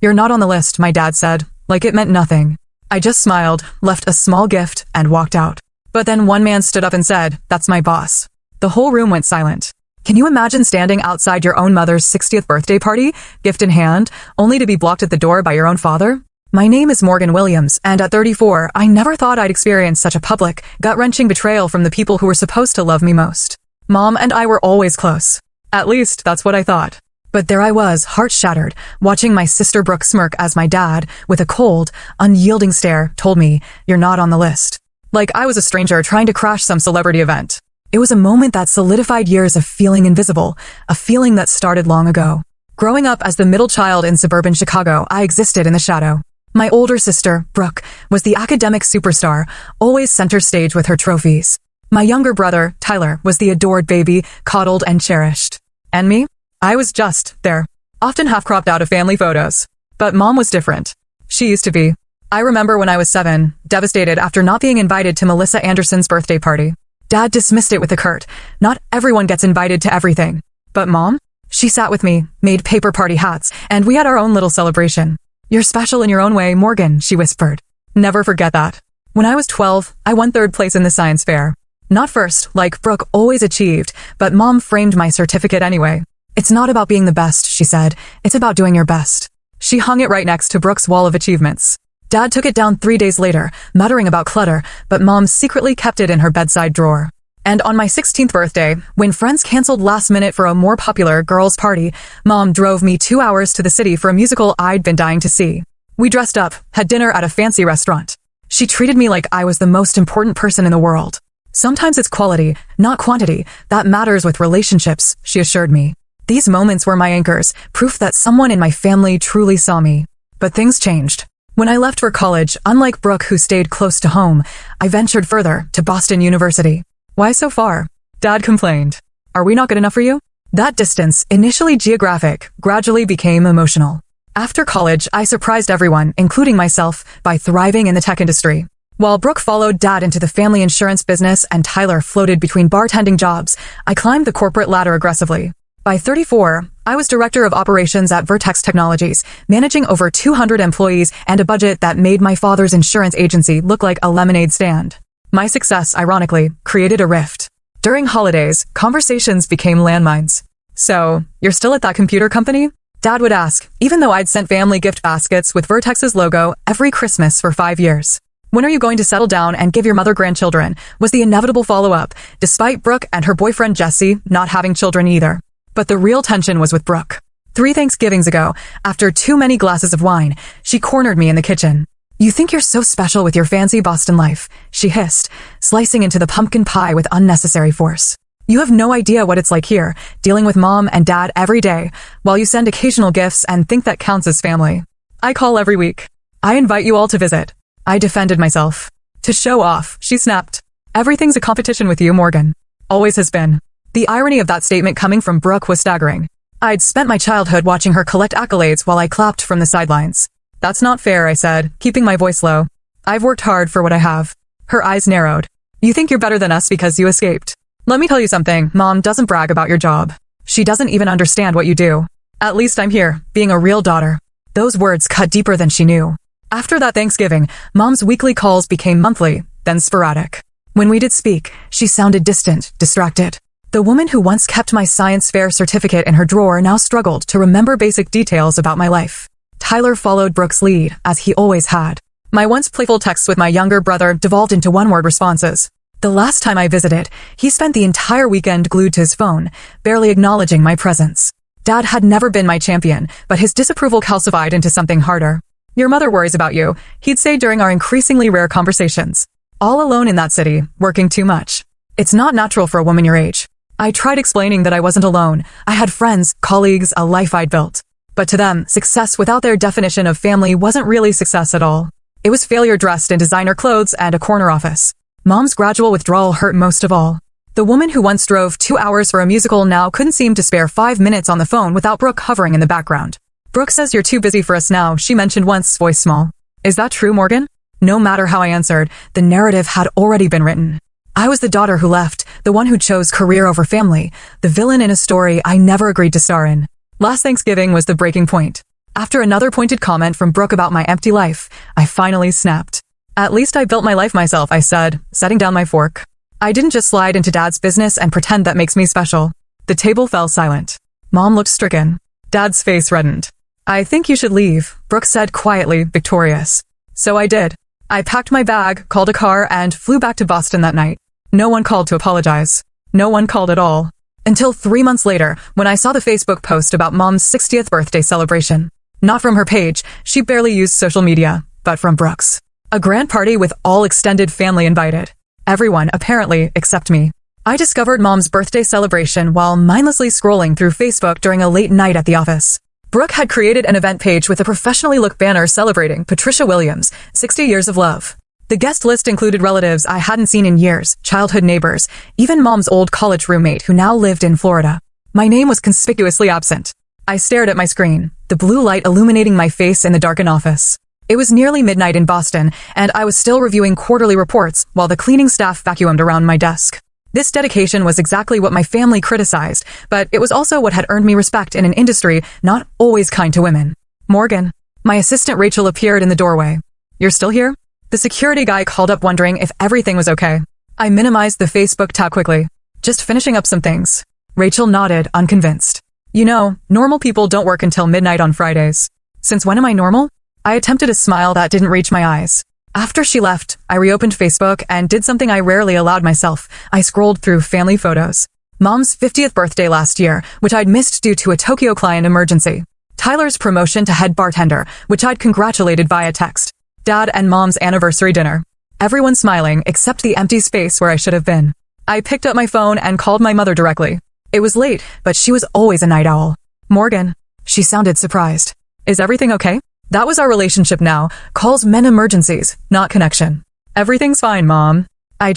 "You're not on the list," my dad said, like it meant nothing. I just smiled, left a small gift, and walked out. But then one man stood up and said, "That's my boss." The whole room went silent. Can you imagine standing outside your own mother's 60th birthday party, gift in hand, only to be blocked at the door by your own father? My name is Morgan Williams, and at 34, I never thought I'd experience such a public, gut-wrenching betrayal from the people who were supposed to love me most. Mom and I were always close. At least, that's what I thought. But there I was, heart shattered, watching my sister Brooke smirk as my dad, with a cold, unyielding stare, told me, "You're not on the list." Like I was a stranger trying to crash some celebrity event. It was a moment that solidified years of feeling invisible, a feeling that started long ago. Growing up as the middle child in suburban Chicago, I existed in the shadow. My older sister, Brooke, was the academic superstar, always center stage with her trophies. My younger brother, Tyler, was the adored baby, coddled and cherished. And me? I was just there, often half-cropped out of family photos. But Mom was different. She used to be. I remember when I was 7, devastated after not being invited to Melissa Anderson's birthday party. Dad dismissed it with a curt, "Not everyone gets invited to everything." But Mom? She sat with me, made paper party hats, and we had our own little celebration. "You're special in your own way, Morgan," she whispered. Never forget that. When I was 12, I won 3rd place in the science fair. Not first, like Brooke always achieved, but Mom framed my certificate anyway. "It's not about being the best," she said. "It's about doing your best." She hung it right next to Brooke's wall of achievements. Dad took it down 3 days later, muttering about clutter, but Mom secretly kept it in her bedside drawer. And on my 16th birthday, when friends canceled last minute for a more popular girls' party, Mom drove me 2 hours to the city for a musical I'd been dying to see. We dressed up, had dinner at a fancy restaurant. She treated me like I was the most important person in the world. "Sometimes it's quality, not quantity, that matters with relationships," she assured me. These moments were my anchors, proof that someone in my family truly saw me. But things changed. When I left for college, unlike Brooke who stayed close to home, I ventured further, to Boston University. "Why so far?" Dad complained. "Are we not good enough for you?" That distance, initially geographic, gradually became emotional. After college, I surprised everyone, including myself, by thriving in the tech industry. While Brooke followed Dad into the family insurance business and Tyler floated between bartending jobs, I climbed the corporate ladder aggressively. By 34, I was director of operations at Vertex Technologies, managing over 200 employees and a budget that made my father's insurance agency look like a lemonade stand. My success, ironically, created a rift. During holidays, conversations became landmines. "So, you're still at that computer company?" Dad would ask, even though I'd sent family gift baskets with Vertex's logo every Christmas for 5 years. "When are you going to settle down and give your mother grandchildren?" was the inevitable follow-up, despite Brooke and her boyfriend Jesse not having children either. But the real tension was with Brooke. 3 Thanksgivings ago, after too many glasses of wine, she cornered me in the kitchen. "You think you're so special with your fancy Boston life," she hissed, slicing into the pumpkin pie with unnecessary force. "You have no idea what it's like here, dealing with Mom and Dad every day, while you send occasional gifts and think that counts as family. I call every week. I invite you all to visit." I defended myself. "To show off," she snapped. "Everything's a competition with you, Morgan. Always has been." The irony of that statement coming from Brooke was staggering. I'd spent my childhood watching her collect accolades while I clapped from the sidelines. "That's not fair," I said, keeping my voice low. "I've worked hard for what I have." Her eyes narrowed. "You think you're better than us because you escaped. Let me tell you something, Mom doesn't brag about your job. She doesn't even understand what you do. At least I'm here, being a real daughter." Those words cut deeper than she knew. After that Thanksgiving, Mom's weekly calls became monthly, then sporadic. When we did speak, she sounded distant, distracted. The woman who once kept my science fair certificate in her drawer now struggled to remember basic details about my life. Tyler followed Brooke's lead, as he always had. My once playful texts with my younger brother devolved into one-word responses. The last time I visited, he spent the entire weekend glued to his phone, barely acknowledging my presence. Dad had never been my champion, but his disapproval calcified into something harder. "Your mother worries about you," he'd say during our increasingly rare conversations. All alone in that city, working too much. "It's not natural for a woman your age." I tried explaining that I wasn't alone. I had friends, colleagues, a life I'd built. But to them, success without their definition of family wasn't really success at all. It was failure dressed in designer clothes and a corner office. Mom's gradual withdrawal hurt most of all. The woman who once drove 2 hours for a musical now couldn't seem to spare 5 minutes on the phone without Brooke hovering in the background. "Brooke says you're too busy for us now," she mentioned once, voice small. "Is that true, Morgan?" No matter how I answered, the narrative had already been written. I was the daughter who left, the one who chose career over family, the villain in a story I never agreed to star in. Last Thanksgiving was the breaking point. After another pointed comment from Brooke about my empty life, I finally snapped. At least I built my life myself, I said, setting down my fork. I didn't just slide into Dad's business and pretend that makes me special. The table fell silent. Mom looked stricken. Dad's face reddened. I think you should leave, Brooke said quietly, victorious. So I did. I packed my bag, called a car, and flew back to Boston that night. No one called to apologize. No one called at all. Until 3 months later, when I saw the Facebook post about Mom's 60th birthday celebration. Not from her page, she barely used social media, but from Brooke's. A grand party with all extended family invited. Everyone, apparently, except me. I discovered Mom's birthday celebration while mindlessly scrolling through Facebook during a late night at the office. Brooke had created an event page with a professionally looked banner celebrating Patricia Williams' 60 years of love. The guest list included relatives I hadn't seen in years, childhood neighbors, even Mom's old college roommate who now lived in Florida. My name was conspicuously absent. I stared at my screen, the blue light illuminating my face in the darkened office. It was nearly midnight in Boston, and I was still reviewing quarterly reports while the cleaning staff vacuumed around my desk. This dedication was exactly what my family criticized, but it was also what had earned me respect in an industry not always kind to women. Morgan. My assistant Rachel appeared in the doorway. You're still here? The security guy called up wondering if everything was okay. I minimized the Facebook tab quickly. Just finishing up some things. Rachel nodded, unconvinced. You know, normal people don't work until midnight on Fridays. Since when am I normal? I attempted a smile that didn't reach my eyes. After she left, I reopened Facebook and did something I rarely allowed myself. I scrolled through family photos. Mom's 50th birthday last year, which I'd missed due to a Tokyo client emergency. Tyler's promotion to head bartender, which I'd congratulated via text. Dad and Mom's anniversary dinner. Everyone smiling except the empty space where I should have been. I picked up my phone and called my mother directly. It was late, but she was always a night owl. Morgan. She sounded surprised. Is everything okay? That was our relationship now. Calls meant emergencies, not connection. Everything's fine, Mom. I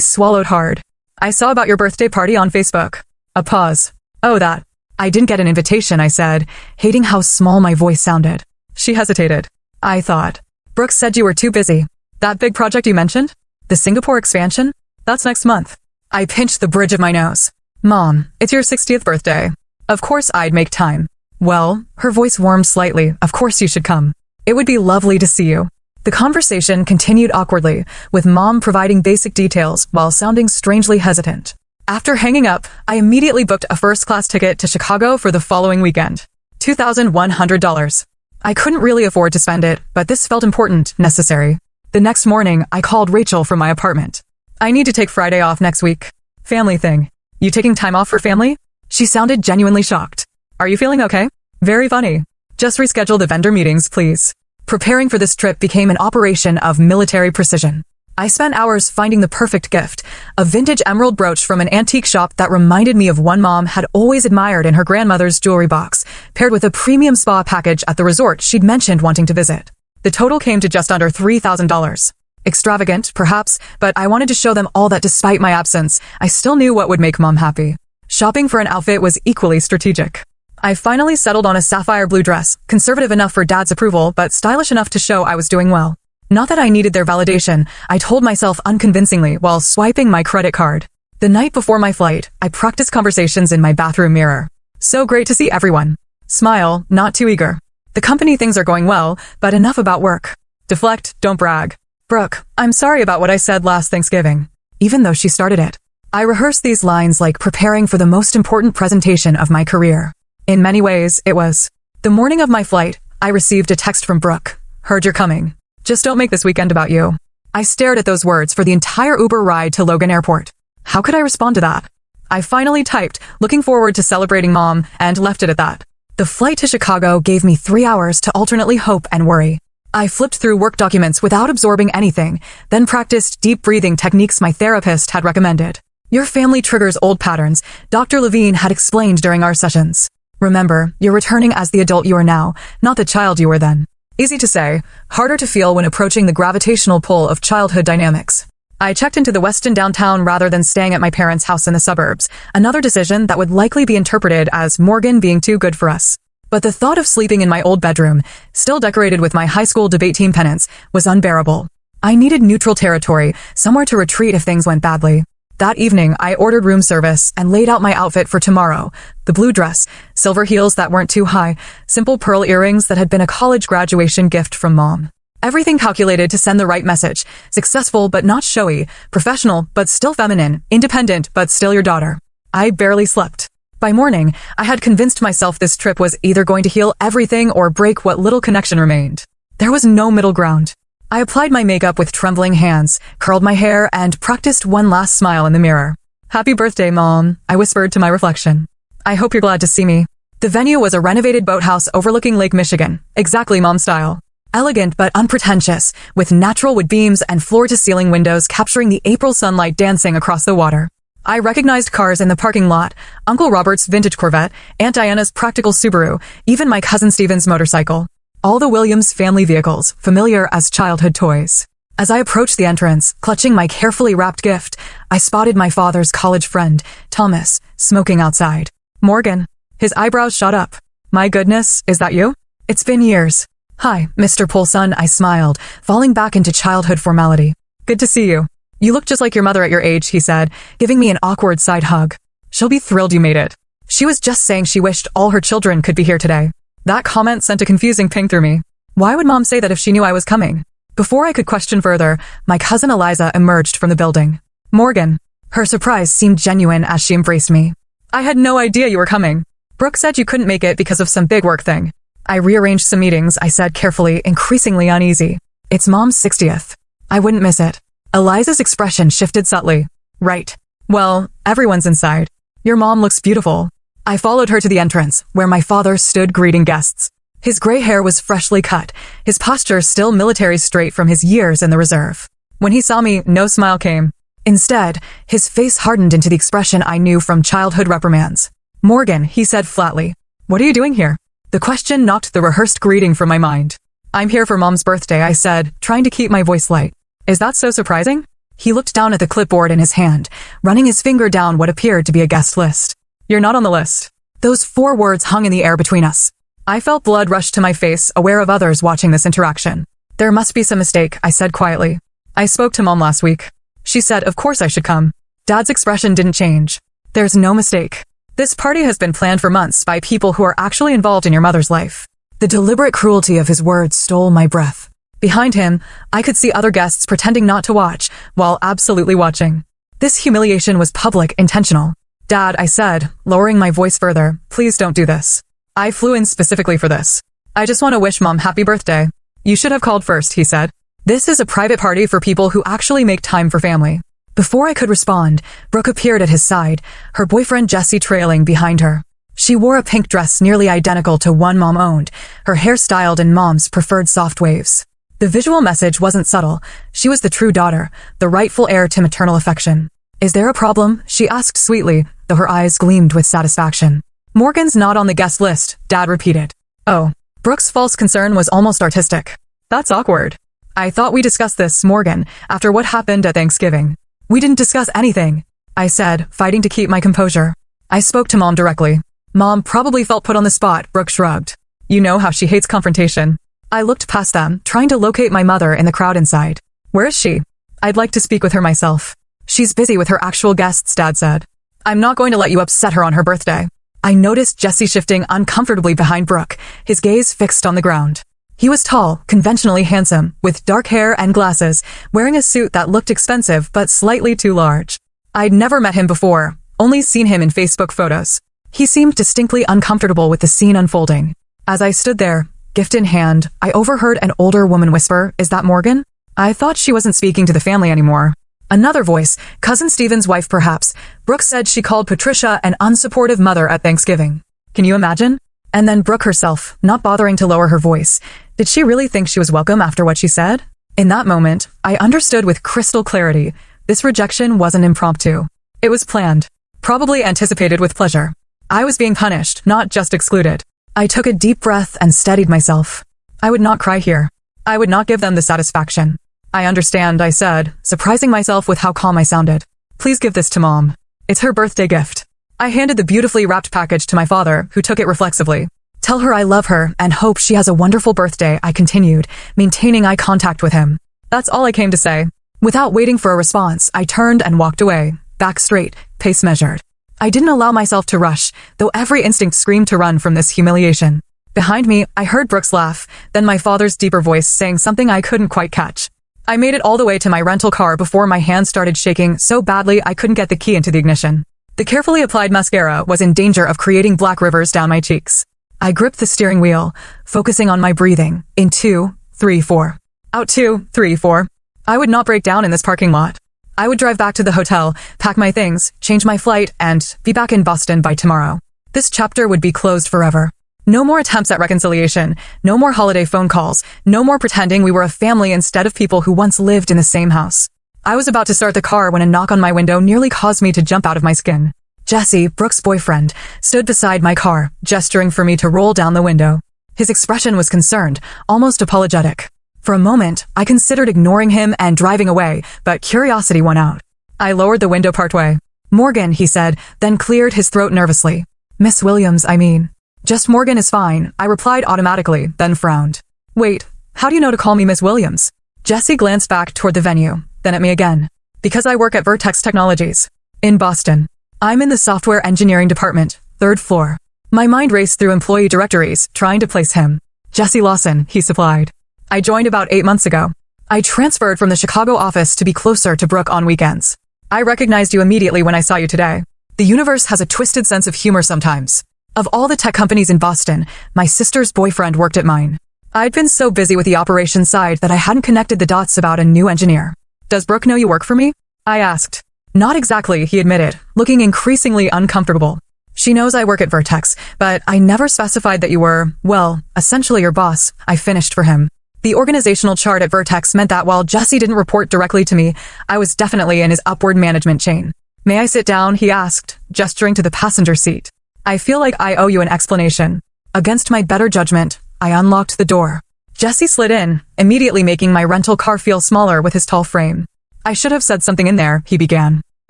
swallowed hard. I saw about your birthday party on Facebook. A pause. Oh, that. I didn't get an invitation, I said, hating how small my voice sounded. She hesitated. I thought. Brooke said you were too busy. That big project you mentioned? The Singapore expansion? That's next month. I pinched the bridge of my nose. Mom, it's your 60th birthday. Of course I'd make time. Well, her voice warmed slightly. Of course you should come. It would be lovely to see you. The conversation continued awkwardly, with Mom providing basic details while sounding strangely hesitant. After hanging up, I immediately booked a first-class ticket to Chicago for the following weekend. $2,100. I couldn't really afford to spend it, but this felt important, necessary. The next morning, I called Rachel from my apartment. I need to take Friday off next week. Family thing. You taking time off for family? She sounded genuinely shocked. Are you feeling okay? Very funny. Just reschedule the vendor meetings, please. Preparing for this trip became an operation of military precision. I spent hours finding the perfect gift, a vintage emerald brooch from an antique shop that reminded me of one Mom had always admired in her grandmother's jewelry box, paired with a premium spa package at the resort she'd mentioned wanting to visit. The total came to just under $3,000. Extravagant, perhaps, but I wanted to show them all that despite my absence, I still knew what would make Mom happy. Shopping for an outfit was equally strategic. I finally settled on a sapphire blue dress, conservative enough for Dad's approval, but stylish enough to show I was doing well. Not that I needed their validation, I told myself unconvincingly while swiping my credit card. The night before my flight, I practiced conversations in my bathroom mirror. So great to see everyone. Smile, not too eager. The company things are going well, but enough about work. Deflect, don't brag. Brooke, I'm sorry about what I said last Thanksgiving. Even though she started it. I rehearsed these lines like preparing for the most important presentation of my career. In many ways, it was. The morning of my flight, I received a text from Brooke. Heard you're coming. Just don't make this weekend about you. I stared at those words for the entire Uber ride to Logan Airport. How could I respond to that? I finally typed, looking forward to celebrating Mom, and left it at that. The flight to Chicago gave me 3 hours to alternately hope and worry. I flipped through work documents without absorbing anything, then practiced deep breathing techniques my therapist had recommended. Your family triggers old patterns, Dr. Levine had explained during our sessions. Remember, you're returning as the adult you are now, not the child you were then. Easy to say, harder to feel when approaching the gravitational pull of childhood dynamics. I checked into the Westin downtown rather than staying at my parents' house in the suburbs, another decision that would likely be interpreted as Morgan being too good for us. But the thought of sleeping in my old bedroom, still decorated with my high school debate team pennants, was unbearable. I needed neutral territory, somewhere to retreat if things went badly. That evening, I ordered room service and laid out my outfit for tomorrow. The blue dress, silver heels that weren't too high, simple pearl earrings that had been a college graduation gift from Mom. Everything calculated to send the right message. Successful but not showy, professional but still feminine, independent but still your daughter. I barely slept. By morning, I had convinced myself this trip was either going to heal everything or break what little connection remained. There was no middle ground. I applied my makeup with trembling hands, curled my hair, and practiced one last smile in the mirror. "Happy birthday, Mom," I whispered to my reflection. "I hope you're glad to see me." The venue was a renovated boathouse overlooking Lake Michigan, exactly Mom style. Elegant but unpretentious, with natural wood beams and floor-to-ceiling windows capturing the April sunlight dancing across the water. I recognized cars in the parking lot, Uncle Robert's vintage Corvette, Aunt Diana's practical Subaru, even my cousin Steven's motorcycle. All the Williams family vehicles, familiar as childhood toys. As I approached the entrance, clutching my carefully wrapped gift, I spotted my father's college friend, Thomas, smoking outside. "Morgan." His eyebrows shot up. "My goodness, is that you? It's been years." "Hi, Mr. Poulson," I smiled, falling back into childhood formality. "Good to see you. You look just like your mother at your age," he said, giving me an awkward side hug. "She'll be thrilled you made it. She was just saying she wished all her children could be here today." That comment sent a confusing ping through me. Why would Mom say that if she knew I was coming? Before I could question further, my cousin Eliza emerged from the building. "Morgan." Her surprise seemed genuine as she embraced me. "I had no idea you were coming. Brooke said you couldn't make it because of some big work thing." I rearranged some meetings, I said carefully, increasingly uneasy. "It's Mom's 60th. I wouldn't miss it." Eliza's expression shifted subtly. "Right. Well, everyone's inside. Your mom looks beautiful." I followed her to the entrance, where my father stood greeting guests. His gray hair was freshly cut, his posture still military straight from his years in the reserve. When he saw me, no smile came. Instead, his face hardened into the expression I knew from childhood reprimands. "Morgan," he said flatly. "What are you doing here?" The question knocked the rehearsed greeting from my mind. "I'm here for Mom's birthday," I said, trying to keep my voice light. "Is that so surprising?" He looked down at the clipboard in his hand, running his finger down what appeared to be a guest list. "You're not on the list." Those 4 words hung in the air between us. I felt blood rush to my face, aware of others watching this interaction. "There must be some mistake," I said quietly. "I spoke to Mom last week. She said, of course I should come." Dad's expression didn't change. "There's no mistake. This party has been planned for months by people who are actually involved in your mother's life." The deliberate cruelty of his words stole my breath. Behind him, I could see other guests pretending not to watch, while absolutely watching. This humiliation was public, intentional. "Dad," I said, lowering my voice further, "please don't do this. I flew in specifically for this. I just want to wish Mom happy birthday." "You should have called first," he said. "This is a private party for people who actually make time for family." Before I could respond, Brooke appeared at his side, her boyfriend Jesse trailing behind her. She wore a pink dress nearly identical to one Mom owned, her hair styled in Mom's preferred soft waves. The visual message wasn't subtle. She was the true daughter, the rightful heir to maternal affection. "Is there a problem?" she asked sweetly, though her eyes gleamed with satisfaction. "Morgan's not on the guest list," Dad repeated. "Oh." Brooke's false concern was almost artistic. "That's awkward." "I thought we discussed this, Morgan, after what happened at Thanksgiving." "We didn't discuss anything," I said, fighting to keep my composure. I spoke to Mom directly. "Mom probably felt put on the spot," Brooke shrugged. "You know how she hates confrontation." I looked past them, trying to locate my mother in the crowd inside. "Where is she?" "I'd like to speak with her myself." "She's busy with her actual guests," Dad said. "I'm not going to let you upset her on her birthday." I noticed Jesse shifting uncomfortably behind Brooke, his gaze fixed on the ground. He was tall, conventionally handsome, with dark hair and glasses, wearing a suit that looked expensive but slightly too large. I'd never met him before, only seen him in Facebook photos. He seemed distinctly uncomfortable with the scene unfolding. As I stood there, gift in hand, I overheard an older woman whisper, "Is that Morgan?" I thought she wasn't speaking to the family anymore. Another voice, Cousin Steven's wife perhaps. Brooke said she called Patricia an unsupportive mother at Thanksgiving. Can you imagine? And then Brooke herself, not bothering to lower her voice. Did she really think she was welcome after what she said? In that moment, I understood with crystal clarity. This rejection wasn't impromptu. It was planned. Probably anticipated with pleasure. I was being punished, not just excluded. I took a deep breath and steadied myself. I would not cry here. I would not give them the satisfaction. "I understand," I said, surprising myself with how calm I sounded. "Please give this to Mom. It's her birthday gift." I handed the beautifully wrapped package to my father, who took it reflexively. "Tell her I love her and hope she has a wonderful birthday," I continued, maintaining eye contact with him. That's all I came to say. Without waiting for a response, I turned and walked away, back straight, pace measured. I didn't allow myself to rush, though every instinct screamed to run from this humiliation. Behind me, I heard Brooks laugh, then my father's deeper voice saying something I couldn't quite catch. I made it all the way to my rental car before my hands started shaking so badly I couldn't get the key into the ignition. The carefully applied mascara was in danger of creating black rivers down my cheeks. I gripped the steering wheel, focusing on my breathing, in 2, 3, 4. Out 2, 3, 4. I would not break down in this parking lot. I would drive back to the hotel, pack my things, change my flight, and be back in Boston by tomorrow. This chapter would be closed forever. No more attempts at reconciliation, no more holiday phone calls, no more pretending we were a family instead of people who once lived in the same house. I was about to start the car when a knock on my window nearly caused me to jump out of my skin. Jesse, Brooks' boyfriend, stood beside my car, gesturing for me to roll down the window. His expression was concerned, almost apologetic. For a moment, I considered ignoring him and driving away, but curiosity won out. I lowered the window partway. "Morgan," he said, then cleared his throat nervously. "Miss Williams, I mean." "Just Morgan is fine," I replied automatically, then frowned. "Wait, how do you know to call me Miss Williams?" Jesse glanced back toward the venue, then at me again. "Because I work at Vertex Technologies. In Boston. I'm in the software engineering department, 3rd floor." My mind raced through employee directories, trying to place him. "Jesse Lawson," he supplied. "I joined about 8 months ago. I transferred from the Chicago office to be closer to Brooke on weekends. I recognized you immediately when I saw you today. The universe has a twisted sense of humor sometimes. Of all the tech companies in Boston, my sister's boyfriend worked at mine. I'd been so busy with the operations side that I hadn't connected the dots about a new engineer. Does Brooke know you work for me?" I asked. "Not exactly," he admitted, looking increasingly uncomfortable. "She knows I work at Vertex, but I never specified that you were, well, essentially your boss," I finished for him. The organizational chart at Vertex meant that while Jesse didn't report directly to me, I was definitely in his upward management chain. "May I sit down?" he asked, gesturing to the passenger seat. "I feel like I owe you an explanation." Against my better judgment, I unlocked the door. Jesse slid in, immediately making my rental car feel smaller with his tall frame. "I should have said something in there," he began.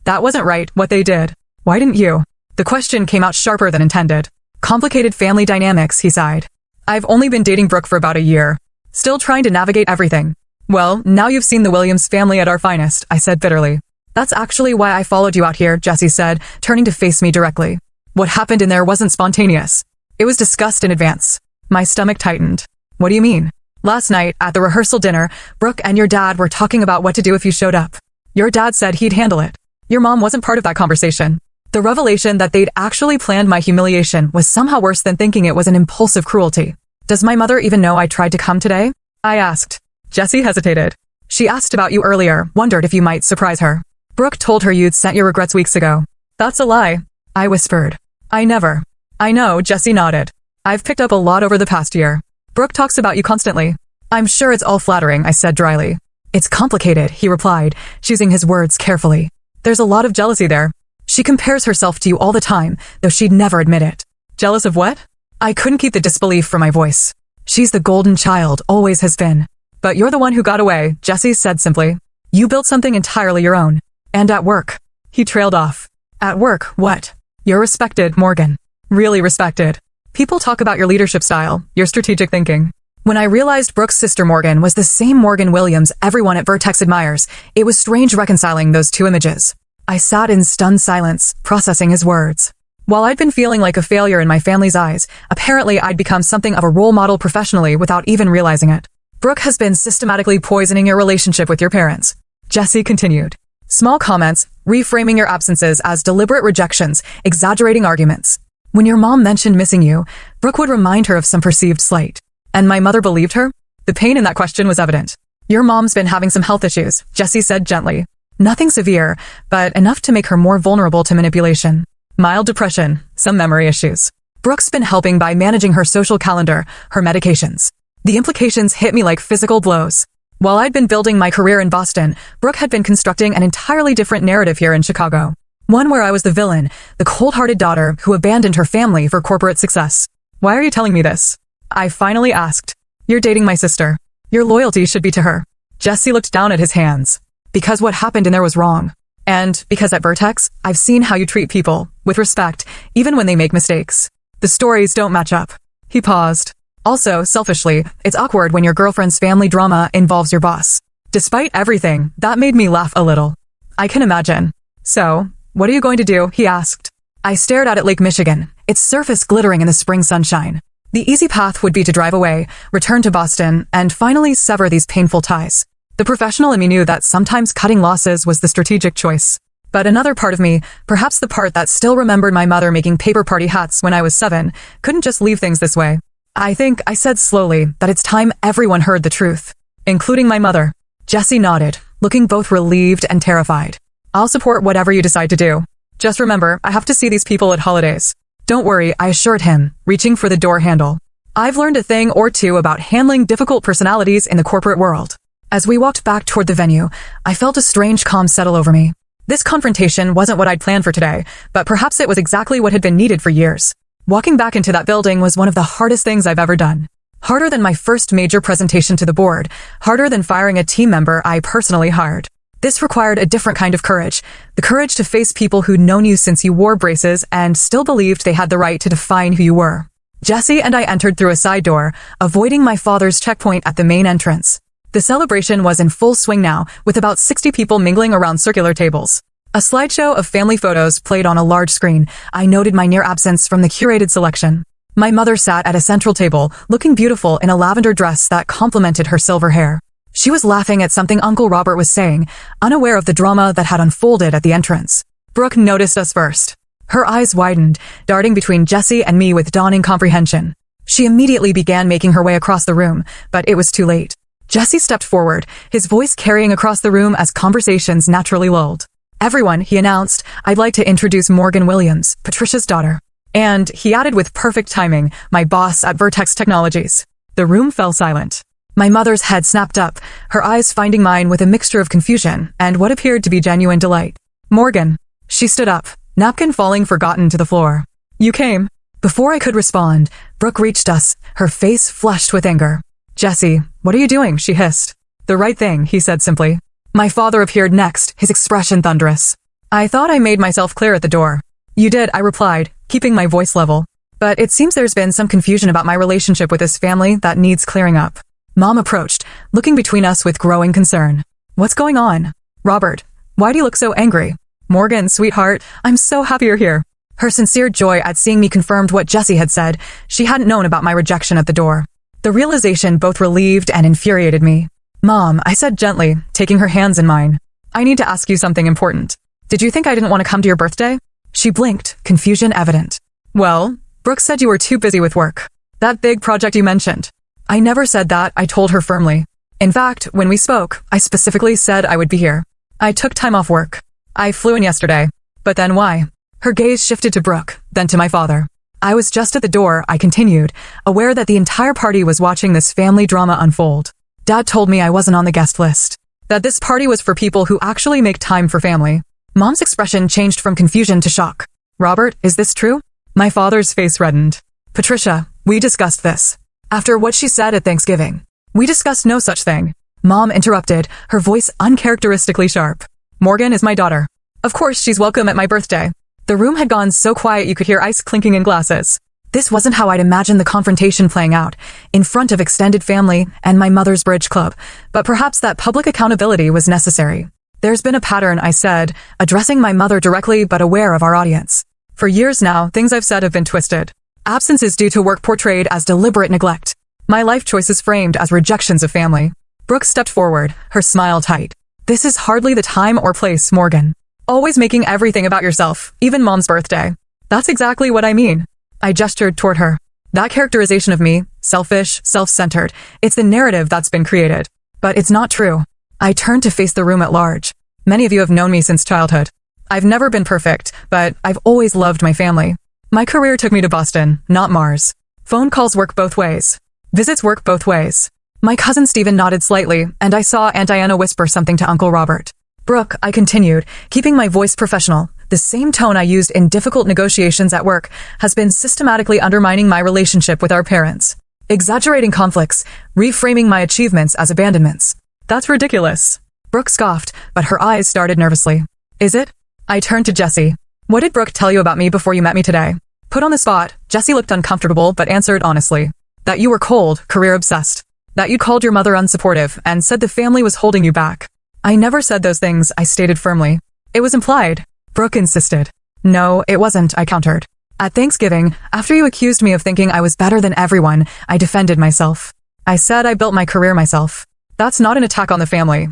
"That wasn't right, what they did. Why didn't you?" The question came out sharper than intended. "Complicated family dynamics," he sighed. "I've only been dating Brooke for about a year. Still trying to navigate everything." "Well, now you've seen the Williams family at our finest," I said bitterly. "That's actually why I followed you out here," Jesse said, turning to face me directly. "What happened in there wasn't spontaneous. It was discussed in advance." My stomach tightened. "What do you mean?" "Last night, at the rehearsal dinner, Brooke and your dad were talking about what to do if you showed up. Your dad said he'd handle it. Your mom wasn't part of that conversation." The revelation that they'd actually planned my humiliation was somehow worse than thinking it was an impulsive cruelty. "Does my mother even know I tried to come today?" I asked. Jessie hesitated. "She asked about you earlier, wondered if you might surprise her. Brooke told her you'd sent your regrets weeks ago." "That's a lie," I whispered. "I never." "I know," Jessie nodded. "I've picked up a lot over the past year. Brooke talks about you constantly." "I'm sure it's all flattering," I said dryly. "It's complicated," he replied, choosing his words carefully. "There's a lot of jealousy there. She compares herself to you all the time, though she'd never admit it." "Jealous of what?" I couldn't keep the disbelief from my voice. "She's the golden child, always has been." "But you're the one who got away," Jessie said simply. "You built something entirely your own. And at work." He trailed off. "At work, what?" "You're respected, Morgan. Really respected. People talk about your leadership style, your strategic thinking." When I realized Brooke's sister Morgan was the same Morgan Williams everyone at Vertex admires, it was strange reconciling those two images. I sat in stunned silence, processing his words. While I'd been feeling like a failure in my family's eyes, apparently I'd become something of a role model professionally without even realizing it. "Brooke has been systematically poisoning your relationship with your parents," Jessie continued. "Small comments, reframing your absences as deliberate rejections, exaggerating arguments. When your mom mentioned missing you, Brooke would remind her of some perceived slight. And my mother believed her?" The pain in that question was evident. "Your mom's been having some health issues," Jessie said gently. "Nothing severe, but enough to make her more vulnerable to manipulation. Mild depression, some memory issues. Brooke's been helping by managing her social calendar, her medications." The implications hit me like physical blows. While I'd been building my career in Boston, Brooke had been constructing an entirely different narrative here in Chicago. One where I was the villain, the cold-hearted daughter who abandoned her family for corporate success. "Why are you telling me this?" I finally asked. "You're dating my sister. Your loyalty should be to her." Jesse looked down at his hands. "Because what happened in there was wrong. And because at Vertex, I've seen how you treat people, with respect, even when they make mistakes. The stories don't match up." He paused. "Also, selfishly, it's awkward when your girlfriend's family drama involves your boss." Despite everything, that made me laugh a little. "I can imagine. So, What are you going to do? He asked. I stared out at Lake Michigan, its surface glittering in the spring sunshine. The easy path would be to drive away, return to Boston, and finally sever these painful ties. The professional in me knew that sometimes cutting losses was the strategic choice. But another part of me, perhaps the part that still remembered my mother making paper party hats when I was 7, couldn't just leave things this way. I think I said slowly that it's time everyone heard the truth, including my mother. Jesse nodded, looking both relieved and terrified. I'll support whatever you decide to do. Just remember, I have to see these people at holidays. Don't worry, I assured him, reaching for the door handle. I've learned a thing or two about handling difficult personalities in the corporate world. As we walked back toward the venue, I felt a strange calm settle over me. This confrontation wasn't what I'd planned for today, but perhaps it was exactly what had been needed for years. Walking back into that building was one of the hardest things I've ever done. Harder than my first major presentation to the board, harder than firing a team member I personally hired. This required a different kind of courage, the courage to face people who'd known you since you wore braces and still believed they had the right to define who you were. Jesse and I entered through a side door, avoiding my father's checkpoint at the main entrance. The celebration was in full swing now, with about 60 people mingling around circular tables. A slideshow of family photos played on a large screen. I noted my near absence from the curated selection. My mother sat at a central table, looking beautiful in a lavender dress that complemented her silver hair. She was laughing at something Uncle Robert was saying, unaware of the drama that had unfolded at the entrance. Brooke noticed us first. Her eyes widened, darting between Jesse and me with dawning comprehension. She immediately began making her way across the room, but it was too late. Jesse stepped forward, his voice carrying across the room as conversations naturally lulled. Everyone, he announced, I'd like to introduce Morgan Williams, Patricia's daughter. And, he added with perfect timing, my boss at Vertex Technologies. The room fell silent. My mother's head snapped up, her eyes finding mine with a mixture of confusion and what appeared to be genuine delight. Morgan. She stood up, napkin falling forgotten to the floor. You came. Before I could respond, Brooke reached us, her face flushed with anger. Jesse, what are you doing? She hissed. The right thing, he said simply. My father appeared next, his expression thunderous. I thought I made myself clear at the door. You did, I replied, keeping my voice level. But it seems there's been some confusion about my relationship with this family that needs clearing up. Mom approached, looking between us with growing concern. What's going on? Robert, why do you look so angry? Morgan, sweetheart, I'm so happy you're here. Her sincere joy at seeing me confirmed what Jesse had said. She hadn't known about my rejection at the door. The realization both relieved and infuriated me. Mom, I said gently, taking her hands in mine. I need to ask you something important. Did you think I didn't want to come to your birthday? She blinked, confusion evident. Well, Brooke said you were too busy with work. That big project you mentioned. I never said that, I told her firmly. In fact, when we spoke, I specifically said I would be here. I took time off work. I flew in yesterday. But then why? Her gaze shifted to Brooke, then to my father. I was just at the door, I continued, aware that the entire party was watching this family drama unfold. Dad told me I wasn't on the guest list. That this party was for people who actually make time for family. Mom's expression changed from confusion to shock. Robert, is this true? My father's face reddened. Patricia, we discussed this. After what she said at Thanksgiving. We discussed no such thing. Mom interrupted, her voice uncharacteristically sharp. Morgan is my daughter. Of course she's welcome at my birthday. The room had gone so quiet you could hear ice clinking in glasses. This wasn't how I'd imagined the confrontation playing out, in front of extended family and my mother's bridge club, but perhaps that public accountability was necessary. There's been a pattern, I said, addressing my mother directly but aware of our audience. For years now, things I've said have been twisted. Absences due to work portrayed as deliberate neglect. My life choices framed as rejections of family. Brooke stepped forward, her smile tight. This is hardly the time or place, Morgan. Always making everything about yourself, even Mom's birthday. That's exactly what I mean. I gestured toward her. That characterization of me, selfish, self-centered, it's the narrative that's been created. But it's not true. I turned to face the room at large. Many of you have known me since childhood. I've never been perfect, but I've always loved my family. My career took me to Boston, not Mars. Phone calls work both ways. Visits work both ways. My cousin Stephen nodded slightly, and I saw Aunt Diana whisper something to Uncle Robert. Brooke, I continued, keeping my voice professional. The same tone I used in difficult negotiations at work has been systematically undermining my relationship with our parents. Exaggerating conflicts, reframing my achievements as abandonments. That's ridiculous. Brooke scoffed, but her eyes started nervously. Is it? I turned to Jesse. What did Brooke tell you about me before you met me today? Put on the spot, Jesse looked uncomfortable but answered honestly. That you were cold, career-obsessed. That you called your mother unsupportive and said the family was holding you back. I never said those things, I stated firmly. It was implied. Brooke insisted. No, it wasn't, I countered. At Thanksgiving, after you accused me of thinking I was better than everyone, I defended myself. I said I built my career myself. That's not an attack on the family.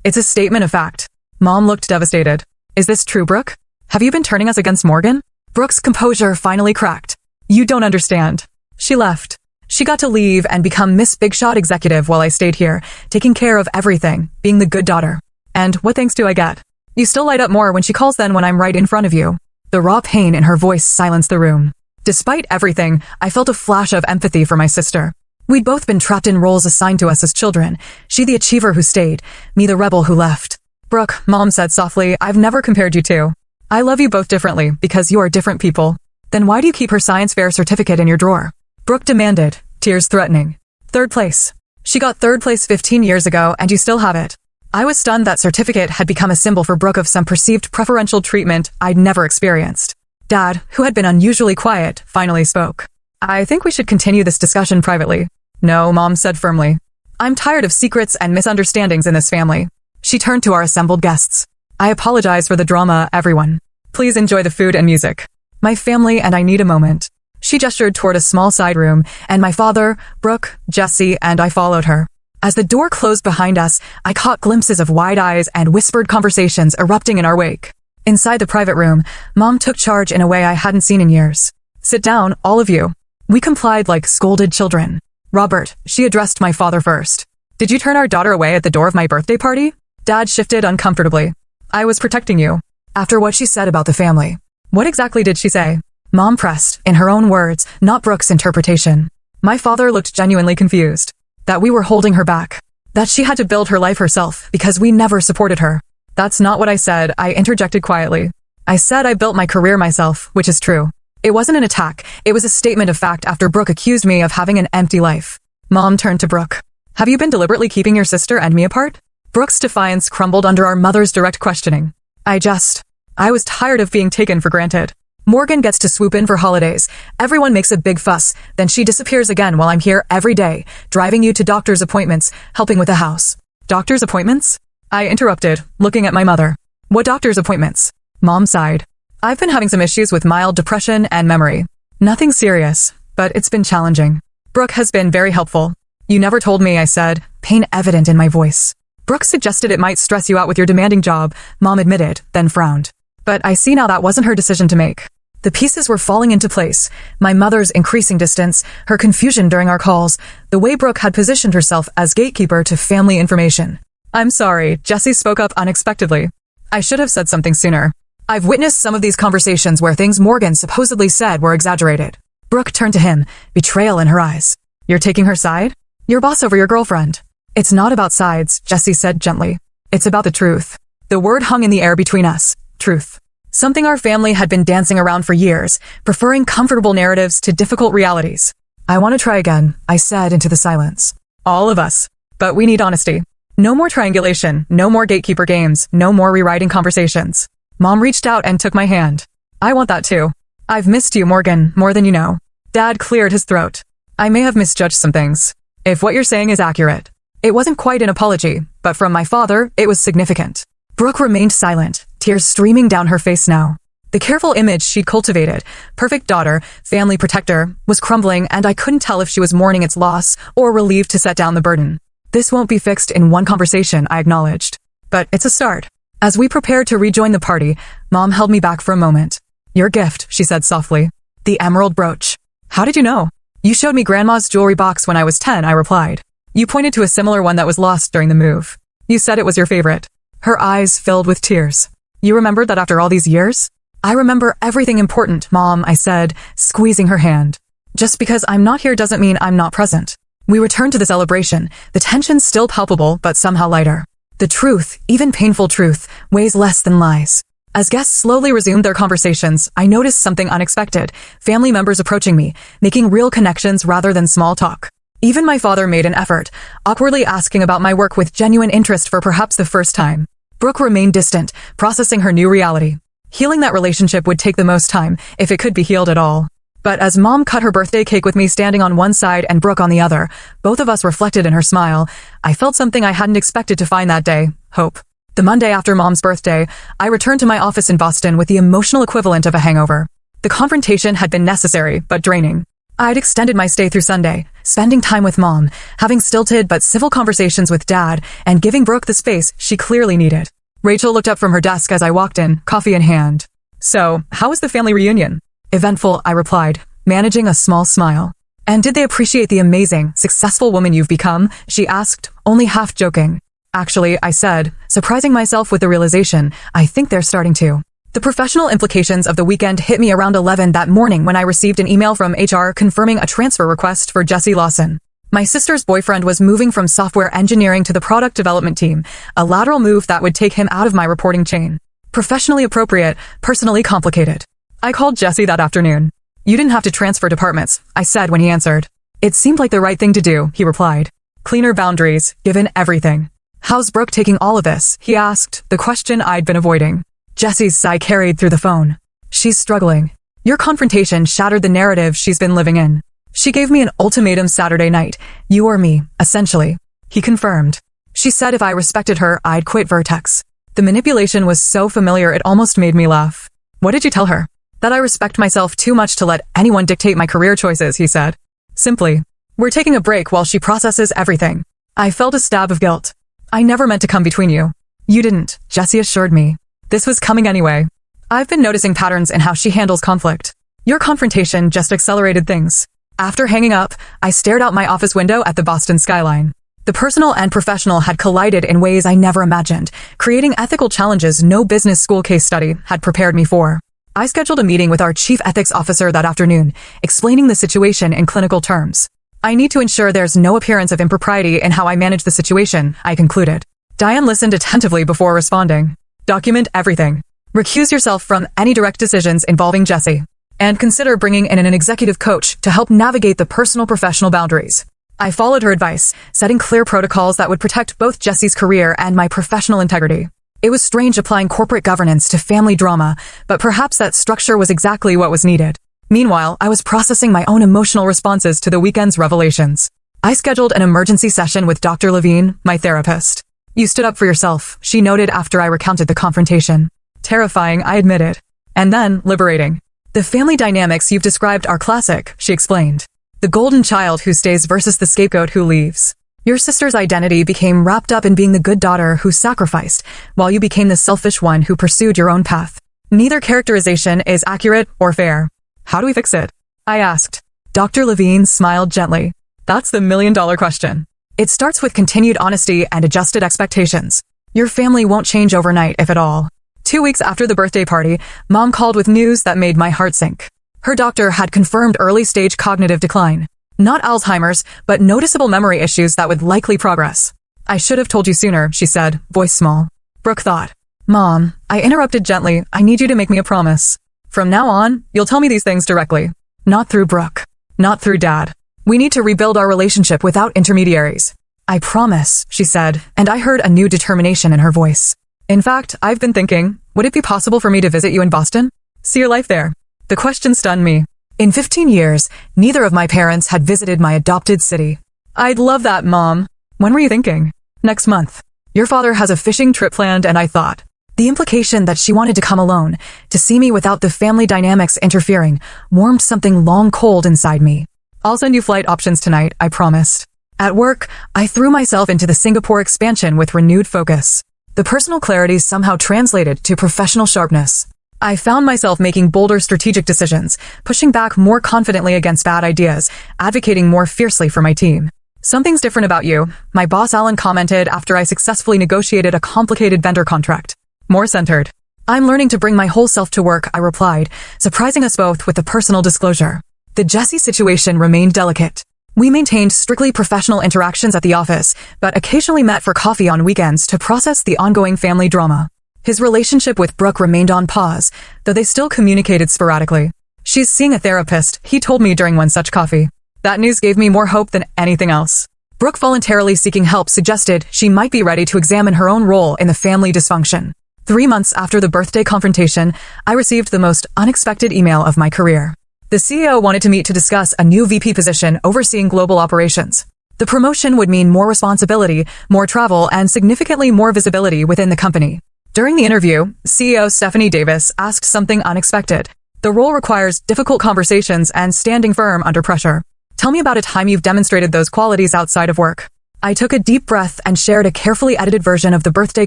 It's a statement of fact. Mom looked devastated. Is this true, Brooke? Have you been turning us against Morgan? Brooke's composure finally cracked. You don't understand. She left. She got to leave and become Miss Big Shot Executive while I stayed here, taking care of everything, being the good daughter. And what thanks do I get? You still light up more when she calls than when I'm right in front of you. The raw pain in her voice silenced the room. Despite everything, I felt a flash of empathy for my sister. We'd both been trapped in roles assigned to us as children. She the achiever who stayed, me the rebel who left. Brooke, Mom said softly, I've never compared you two. I love you both differently because you are different people. Then why do you keep her science fair certificate in your drawer? Brooke demanded, tears threatening. 3rd place. She got 3rd place 15 years ago and you still have it. I was stunned that certificate had become a symbol for Brooke of some perceived preferential treatment I'd never experienced. Dad, who had been unusually quiet, finally spoke. I think we should continue this discussion privately. No, Mom said firmly. I'm tired of secrets and misunderstandings in this family. She turned to our assembled guests. I apologize for the drama, everyone. Please enjoy the food and music. My family and I need a moment. She gestured toward a small side room, and my father, Brooke, Jesse, and I followed her. As the door closed behind us, I caught glimpses of wide eyes and whispered conversations erupting in our wake. Inside the private room, Mom took charge in a way I hadn't seen in years. Sit down, all of you. We complied like scolded children. Robert, she addressed my father first. Did you turn our daughter away at the door of my birthday party? Dad shifted uncomfortably. I was protecting you. After what she said about the family. What exactly did she say? Mom pressed, in her own words, not Brooke's interpretation. My father looked genuinely confused. That we were holding her back. That she had to build her life herself because we never supported her. That's not what I said, I interjected quietly. I said I built my career myself, which is true. It wasn't an attack, it was a statement of fact after Brooke accused me of having an empty life. Mom turned to Brooke. Have you been deliberately keeping your sister and me apart? Brooke's defiance crumbled under our mother's direct questioning. I was tired of being taken for granted. Morgan gets to swoop in for holidays. Everyone makes a big fuss. Then she disappears again while I'm here every day, driving you to doctor's appointments, helping with the house. Doctor's appointments? I interrupted, looking at my mother. What doctor's appointments? Mom sighed. I've been having some issues with mild depression and memory. Nothing serious, but it's been challenging. Brooke has been very helpful. You never told me, I said, pain evident in my voice. Brooke suggested it might stress you out with your demanding job, Mom admitted, then frowned. But I see now that wasn't her decision to make. The pieces were falling into place. My mother's increasing distance, her confusion during our calls, the way Brooke had positioned herself as gatekeeper to family information. I'm sorry, Jesse spoke up unexpectedly. I should have said something sooner. I've witnessed some of these conversations where things Morgan supposedly said were exaggerated. Brooke turned to him, betrayal in her eyes. You're taking her side? Your boss over your girlfriend. It's not about sides, Jesse said gently. It's about the truth. The word hung in the air between us. Truth. Something our family had been dancing around for years, preferring comfortable narratives to difficult realities. I want to try again, I said into the silence. All of us. But we need honesty. No more triangulation, no more gatekeeper games, no more rewriting conversations. Mom reached out and took my hand. I want that too. I've missed you, Morgan, more than you know. Dad cleared his throat. I may have misjudged some things. If what you're saying is accurate. It wasn't quite an apology, but from my father, it was significant. Brooke remained silent, tears streaming down her face now. The careful image she'd cultivated, perfect daughter, family protector, was crumbling and I couldn't tell if she was mourning its loss or relieved to set down the burden. This won't be fixed in one conversation, I acknowledged. But it's a start. As we prepared to rejoin the party, Mom held me back for a moment. Your gift, she said softly. The emerald brooch. How did you know? You showed me Grandma's jewelry box when I was 10, I replied. You pointed to a similar one that was lost during the move. You said it was your favorite. Her eyes filled with tears. You remembered that after all these years? I remember everything important, Mom, I said, squeezing her hand. Just because I'm not here doesn't mean I'm not present. We returned to the celebration, the tension still palpable but somehow lighter. The truth, even painful truth, weighs less than lies. As guests slowly resumed their conversations, I noticed something unexpected, family members approaching me, making real connections rather than small talk. Even my father made an effort, awkwardly asking about my work with genuine interest for perhaps the first time. Brooke remained distant, processing her new reality. Healing that relationship would take the most time, if it could be healed at all. But as Mom cut her birthday cake with me standing on one side and Brooke on the other, both of us reflected in her smile, I felt something I hadn't expected to find that day, hope. The Monday after Mom's birthday, I returned to my office in Boston with the emotional equivalent of a hangover. The confrontation had been necessary, but draining. I'd extended my stay through Sunday, spending time with Mom, having stilted but civil conversations with Dad, and giving Brooke the space she clearly needed. Rachel looked up from her desk as I walked in, coffee in hand. "So, how was the family reunion?" "Eventful," I replied, managing a small smile. "And did they appreciate the amazing, successful woman you've become?" she asked, only half joking. "Actually," I said, surprising myself with the realization, "I think they're starting to." The professional implications of the weekend hit me around 11 that morning when I received an email from HR confirming a transfer request for Jesse Lawson. My sister's boyfriend was moving from software engineering to the product development team, a lateral move that would take him out of my reporting chain. Professionally appropriate, personally complicated. I called Jesse that afternoon. "You didn't have to transfer departments," I said when he answered. "It seemed like the right thing to do," he replied. "Cleaner boundaries, given everything." "How's Brooke taking all of this?" he asked, the question I'd been avoiding. Jesse's sigh carried through the phone. "She's struggling. Your confrontation shattered the narrative she's been living in. She gave me an ultimatum Saturday night, you or me, essentially." He confirmed. "She said if I respected her, I'd quit Vertex." The manipulation was so familiar it almost made me laugh. "What did you tell her?" "That I respect myself too much to let anyone dictate my career choices," he said. Simply. "We're taking a break while she processes everything." I felt a stab of guilt. "I never meant to come between you." "You didn't," Jesse assured me. "This was coming anyway. I've been noticing patterns in how she handles conflict. Your confrontation just accelerated things." After hanging up, I stared out my office window at the Boston skyline. The personal and professional had collided in ways I never imagined, creating ethical challenges no business school case study had prepared me for. I scheduled a meeting with our chief ethics officer that afternoon, explaining the situation in clinical terms. "I need to ensure there's no appearance of impropriety in how I manage the situation," I concluded. Diane listened attentively before responding. "Document everything. Recuse yourself from any direct decisions involving Jesse. And consider bringing in an executive coach to help navigate the personal-professional boundaries." I followed her advice, setting clear protocols that would protect both Jesse's career and my professional integrity. It was strange applying corporate governance to family drama, but perhaps that structure was exactly what was needed. Meanwhile, I was processing my own emotional responses to the weekend's revelations. I scheduled an emergency session with Dr. Levine, my therapist. "You stood up for yourself," she noted after I recounted the confrontation. "Terrifying," I admitted. "And then, liberating. The family dynamics you've described are classic," she explained. "The golden child who stays versus the scapegoat who leaves. Your sister's identity became wrapped up in being the good daughter who sacrificed, while you became the selfish one who pursued your own path. Neither characterization is accurate or fair. How do we fix it?" I asked. Dr. Levine smiled gently. "That's the million-dollar question. It starts with continued honesty and adjusted expectations. Your family won't change overnight, if at all." 2 weeks after the birthday party, Mom called with news that made my heart sink. Her doctor had confirmed early-stage cognitive decline. Not Alzheimer's, but noticeable memory issues that would likely progress. "I should have told you sooner," she said, voice small. Brooke thought. "Mom," I interrupted gently, "I need you to make me a promise. From now on, you'll tell me these things directly. Not through Brooke. Not through Dad. We need to rebuild our relationship without intermediaries." "I promise," she said, and I heard a new determination in her voice. "In fact, I've been thinking, would it be possible for me to visit you in Boston? See your life there?" The question stunned me. In 15 years, neither of my parents had visited my adopted city. "I'd love that, Mom." "When were you thinking?" "Next month. Your father has a fishing trip planned," and I thought. The implication that she wanted to come alone, to see me without the family dynamics interfering, warmed something long cold inside me. "I'll send you flight options tonight," I promised. At work, I threw myself into the Singapore expansion with renewed focus. The personal clarity somehow translated to professional sharpness. I found myself making bolder strategic decisions, pushing back more confidently against bad ideas, advocating more fiercely for my team. "Something's different about you," my boss Alan commented after I successfully negotiated a complicated vendor contract. "More centered." "I'm learning to bring my whole self to work," I replied, surprising us both with a personal disclosure. The Jesse situation remained delicate. We maintained strictly professional interactions at the office, but occasionally met for coffee on weekends to process the ongoing family drama. His relationship with Brooke remained on pause, though they still communicated sporadically. "She's seeing a therapist," he told me during one such coffee. That news gave me more hope than anything else. Brooke voluntarily seeking help suggested she might be ready to examine her own role in the family dysfunction. 3 months after the birthday confrontation, I received the most unexpected email of my career. The CEO wanted to meet to discuss a new VP position overseeing global operations. The promotion would mean more responsibility, more travel, and significantly more visibility within the company. During the interview, CEO Stephanie Davis asked something unexpected. The role requires difficult conversations and standing firm under pressure. Tell me about a time you've demonstrated those qualities outside of work. I took a deep breath and shared a carefully edited version of the birthday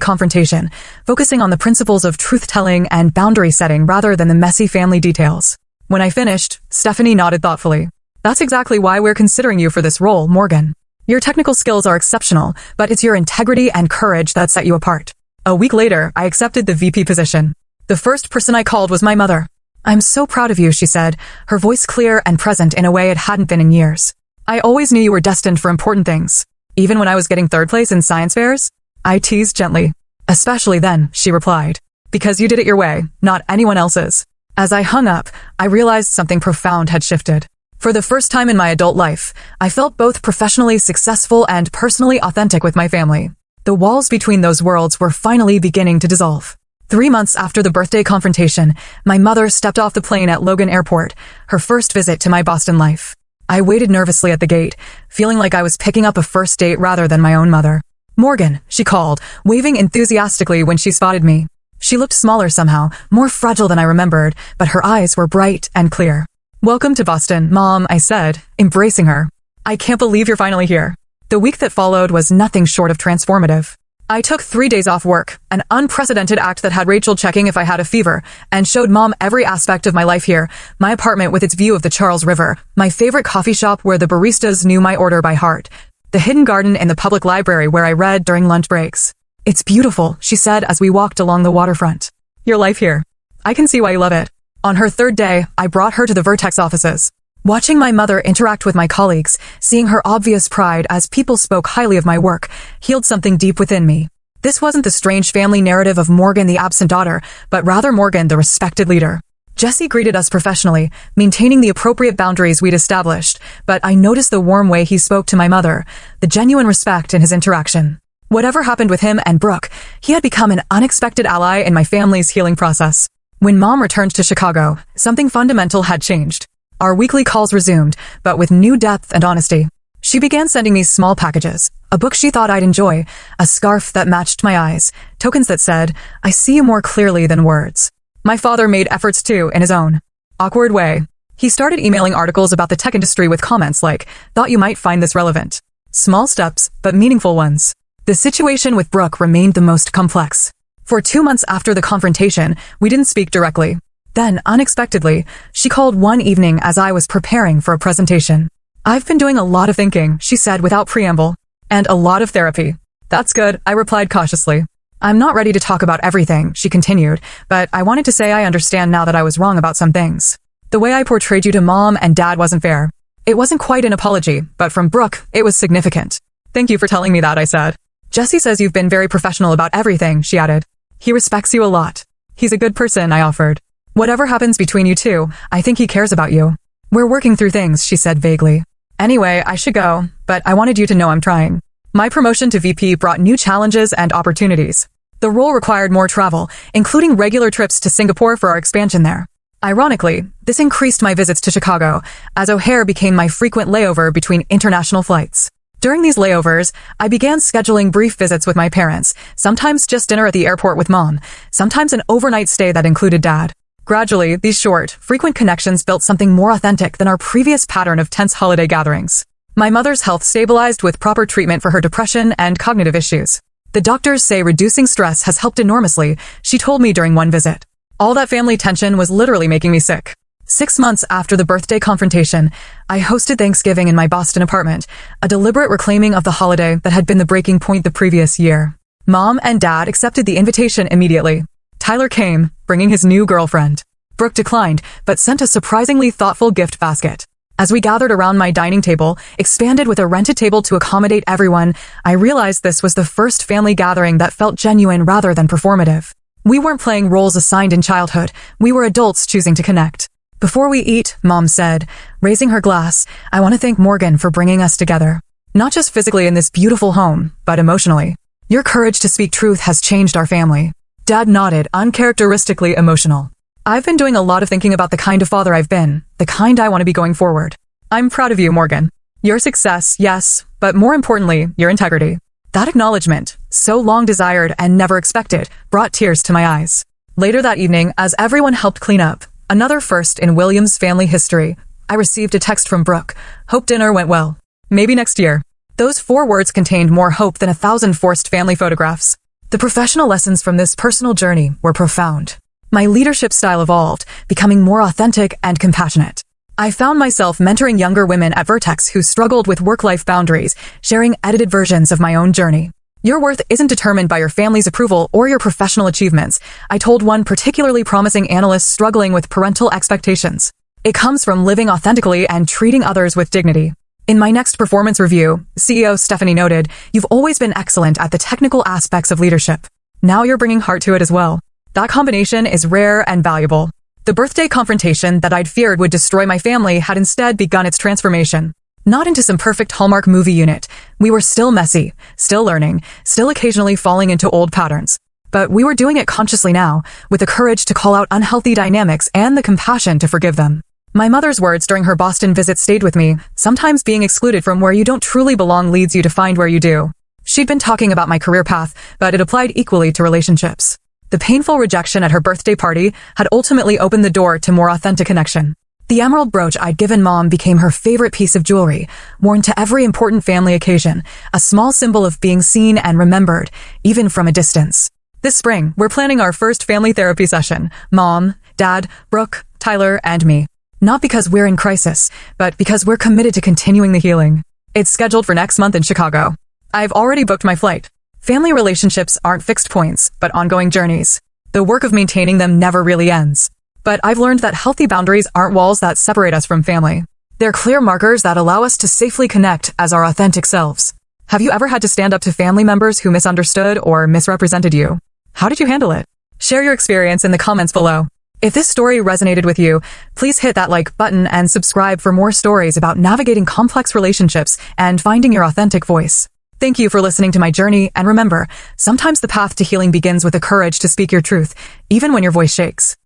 confrontation, focusing on the principles of truth-telling and boundary setting rather than the messy family details. When I finished, Stephanie nodded thoughtfully. That's exactly why we're considering you for this role, Morgan. Your technical skills are exceptional, but it's your integrity and courage that set you apart. A week later, I accepted the VP position. The first person I called was my mother. I'm so proud of you, she said, her voice clear and present in a way it hadn't been in years. I always knew you were destined for important things. Even when I was getting third place in science fairs? I teased gently. Especially then, she replied. Because you did it your way, not anyone else's. As I hung up, I realized something profound had shifted. For the first time in my adult life, I felt both professionally successful and personally authentic with my family. The walls between those worlds were finally beginning to dissolve. 3 months after the birthday confrontation, my mother stepped off the plane at Logan Airport, her first visit to my Boston life. I waited nervously at the gate, feeling like I was picking up a first date rather than my own mother. Morgan, she called, waving enthusiastically when she spotted me. She looked smaller somehow, more fragile than I remembered, but her eyes were bright and clear. Welcome to Boston, Mom, I said, embracing her. I can't believe you're finally here. The week that followed was nothing short of transformative. I took 3 days off work, an unprecedented act that had Rachel checking if I had a fever, and showed Mom every aspect of my life here, my apartment with its view of the Charles River, my favorite coffee shop where the baristas knew my order by heart, the hidden garden in the public library where I read during lunch breaks. It's beautiful, she said as we walked along the waterfront. Your life here. I can see why you love it. On her 3rd day, I brought her to the Vertex offices. Watching my mother interact with my colleagues, seeing her obvious pride as people spoke highly of my work, healed something deep within me. This wasn't the strange family narrative of Morgan the absent daughter, but rather Morgan the respected leader. Jesse greeted us professionally, maintaining the appropriate boundaries we'd established, but I noticed the warm way he spoke to my mother, the genuine respect in his interaction. Whatever happened with him and Brooke, he had become an unexpected ally in my family's healing process. When Mom returned to Chicago, something fundamental had changed. Our weekly calls resumed, but with new depth and honesty. She began sending me small packages, a book she thought I'd enjoy, a scarf that matched my eyes, tokens that said, I see you more clearly than words. My father made efforts too, in his own awkward way. He started emailing articles about the tech industry with comments like, thought you might find this relevant. Small steps, but meaningful ones. The situation with Brooke remained the most complex. For 2 months after the confrontation, we didn't speak directly. Then, unexpectedly, she called one evening as I was preparing for a presentation. I've been doing a lot of thinking, she said without preamble. And a lot of therapy. That's good, I replied cautiously. I'm not ready to talk about everything, she continued, but I wanted to say I understand now that I was wrong about some things. The way I portrayed you to Mom and Dad wasn't fair. It wasn't quite an apology, but from Brooke, it was significant. Thank you for telling me that, I said. Jesse says you've been very professional about everything, she added. He respects you a lot. He's a good person, I offered. Whatever happens between you two, I think he cares about you. We're working through things, she said vaguely. Anyway, I should go, but I wanted you to know I'm trying. My promotion to VP brought new challenges and opportunities. The role required more travel, including regular trips to Singapore for our expansion there. Ironically, this increased my visits to Chicago, as O'Hare became my frequent layover between international flights. During these layovers, I began scheduling brief visits with my parents, sometimes just dinner at the airport with Mom, sometimes an overnight stay that included Dad. Gradually, these short, frequent connections built something more authentic than our previous pattern of tense holiday gatherings. My mother's health stabilized with proper treatment for her depression and cognitive issues. The doctors say reducing stress has helped enormously, she told me during one visit. All that family tension was literally making me sick. 6 months after the birthday confrontation, I hosted Thanksgiving in my Boston apartment, a deliberate reclaiming of the holiday that had been the breaking point the previous year. Mom and Dad accepted the invitation immediately. Tyler came, bringing his new girlfriend. Brooke declined, but sent a surprisingly thoughtful gift basket. As we gathered around my dining table, expanded with a rented table to accommodate everyone, I realized this was the first family gathering that felt genuine rather than performative. We weren't playing roles assigned in childhood, we were adults choosing to connect. Before we eat, Mom said, raising her glass, I want to thank Morgan for bringing us together. Not just physically in this beautiful home, but emotionally. Your courage to speak truth has changed our family. Dad nodded, uncharacteristically emotional. I've been doing a lot of thinking about the kind of father I've been, the kind I want to be going forward. I'm proud of you, Morgan. Your success, yes, but more importantly, your integrity. That acknowledgement, so long desired and never expected, brought tears to my eyes. Later that evening, as everyone helped clean up, another first in Williams' family history, I received a text from Brooke. Hope dinner went well. Maybe next year. Those 4 words contained more hope than 1,000 forced family photographs. The professional lessons from this personal journey were profound. My leadership style evolved, becoming more authentic and compassionate. I found myself mentoring younger women at Vertex who struggled with work-life boundaries, sharing edited versions of my own journey. Your worth isn't determined by your family's approval or your professional achievements, I told one particularly promising analyst struggling with parental expectations. It comes from living authentically and treating others with dignity. In my next performance review, CEO Stephanie noted, "You've always been excellent at the technical aspects of leadership. Now you're bringing heart to it as well." That combination is rare and valuable. The birthday confrontation that I'd feared would destroy my family had instead begun its transformation. Not into some perfect Hallmark movie unit. We were still messy, still learning, still occasionally falling into old patterns. But we were doing it consciously now, with the courage to call out unhealthy dynamics and the compassion to forgive them. My mother's words during her Boston visit stayed with me. Sometimes being excluded from where you don't truly belong leads you to find where you do. She'd been talking about my career path, but it applied equally to relationships. The painful rejection at her birthday party had ultimately opened the door to more authentic connection. The emerald brooch I'd given Mom became her favorite piece of jewelry, worn to every important family occasion, a small symbol of being seen and remembered, even from a distance. This spring, we're planning our first family therapy session. Mom, Dad, Brooke, Tyler, and me. Not because we're in crisis, but because we're committed to continuing the healing. It's scheduled for next month in Chicago. I've already booked my flight. Family relationships aren't fixed points, but ongoing journeys. The work of maintaining them never really ends. But I've learned that healthy boundaries aren't walls that separate us from family. They're clear markers that allow us to safely connect as our authentic selves. Have you ever had to stand up to family members who misunderstood or misrepresented you? How did you handle it? Share your experience in the comments below. If this story resonated with you, please hit that like button and subscribe for more stories about navigating complex relationships and finding your authentic voice. Thank you for listening to my journey, and remember, sometimes the path to healing begins with the courage to speak your truth, even when your voice shakes.